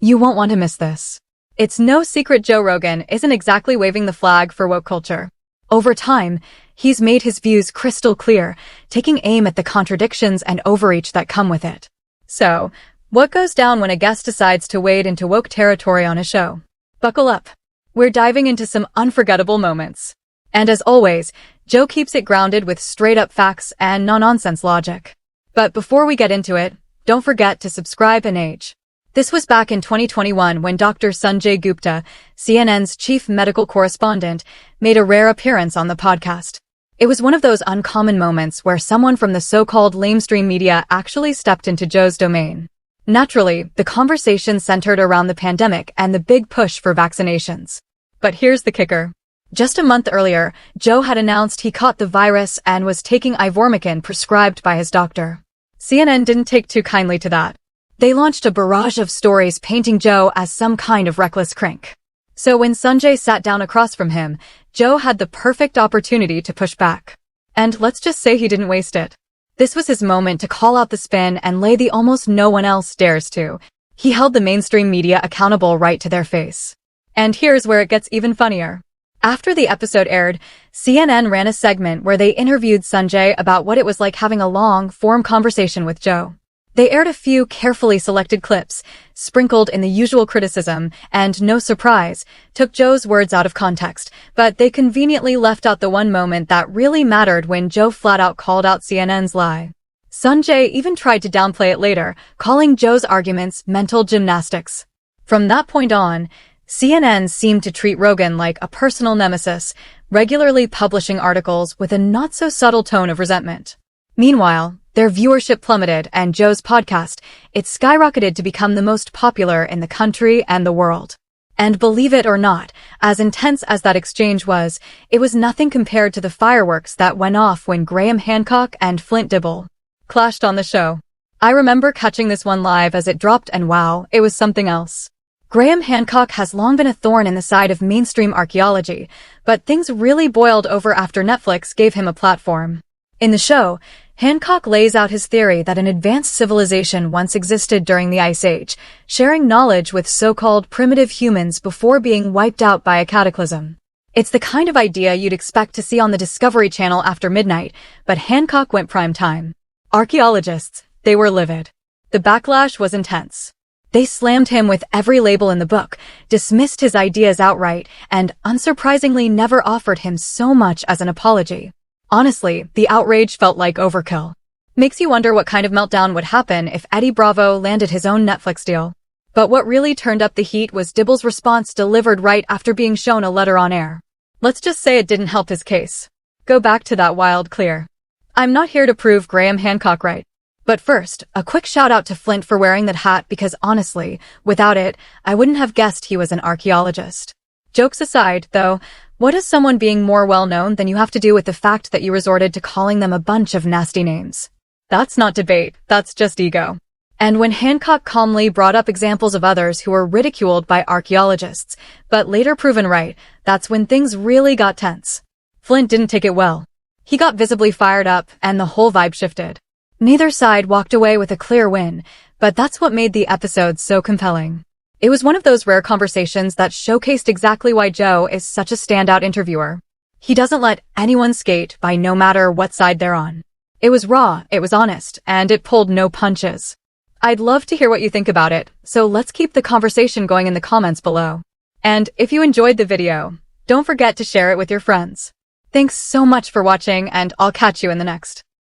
You won't want to miss this. It's no secret Joe Rogan isn't exactly waving the flag for woke culture. Over time, he's made his views crystal clear, taking aim at the contradictions and overreach that come with it. So, what goes down when a guest decides to wade into woke territory on a show? Buckle up. We're diving into some unforgettable moments. And as always, Joe keeps it grounded with straight-up facts and no-nonsense logic. But before we get into it, don't forget to subscribe and age. This was back in 2021 when Dr. Sanjay Gupta, CNN's chief medical correspondent, made a rare appearance on the podcast. It was one of those uncommon moments where someone from the so-called lamestream media actually stepped into Joe's domain. Naturally, the conversation centered around the pandemic and the big push for vaccinations. But here's the kicker. Just a month earlier, Joe had announced he caught the virus and was taking ivermectin prescribed by his doctor. CNN didn't take too kindly to that. They launched a barrage of stories painting Joe as some kind of reckless crank. So when Sanjay sat down across from him, Joe had the perfect opportunity to push back. And let's just say he didn't waste it. This was his moment to call out the spin and lay the almost no one else dares to. He held the mainstream media accountable right to their face. And here's where it gets even funnier. After the episode aired, CNN ran a segment where they interviewed Sanjay about what it was like having a long-form conversation with Joe. They aired a few carefully selected clips, sprinkled in the usual criticism, and, no surprise, took Joe's words out of context, but they conveniently left out the one moment that really mattered when Joe flat-out called out CNN's lie. Sanjay even tried to downplay it later, calling Joe's arguments mental gymnastics. From that point on, CNN seemed to treat Rogan like a personal nemesis, regularly publishing articles with a not-so-subtle tone of resentment. Meanwhile, their viewership plummeted and Joe's podcast, it skyrocketed to become the most popular in the country and the world. And believe it or not, as intense as that exchange was, it was nothing compared to the fireworks that went off when Graham Hancock and Flint Dibble clashed on the show. I remember catching this one live as it dropped and wow, it was something else. Graham Hancock has long been a thorn in the side of mainstream archaeology, but things really boiled over after Netflix gave him a platform. In the show, Hancock lays out his theory that an advanced civilization once existed during the Ice Age, sharing knowledge with so-called primitive humans before being wiped out by a cataclysm. It's the kind of idea you'd expect to see on the Discovery Channel after midnight, but Hancock went prime time. Archaeologists, they were livid. The backlash was intense. They slammed him with every label in the book, dismissed his ideas outright, and unsurprisingly never offered him so much as an apology. Honestly, the outrage felt like overkill. Makes you wonder what kind of meltdown would happen if Eddie Bravo landed his own Netflix deal. But what really turned up the heat was Dibble's response delivered right after being shown a letter on air. Let's just say it didn't help his case. Go back to that wild clear. I'm not here to prove Graham Hancock right. But first, a quick shout out to Flint for wearing that hat because honestly, without it, I wouldn't have guessed he was an archaeologist. Jokes aside, though, what is someone being more well-known than you have to do with the fact that you resorted to calling them a bunch of nasty names? That's not debate, that's just ego. And when Hancock calmly brought up examples of others who were ridiculed by archaeologists, but later proven right, that's when things really got tense. Flint didn't take it well. He got visibly fired up, and the whole vibe shifted. Neither side walked away with a clear win, but that's what made the episode so compelling. It was one of those rare conversations that showcased exactly why Joe is such a standout interviewer. He doesn't let anyone skate by no matter what side they're on. It was raw, it was honest, and it pulled no punches. I'd love to hear what you think about it, so let's keep the conversation going in the comments below. And if you enjoyed the video, don't forget to share it with your friends. Thanks so much for watching, and I'll catch you in the next.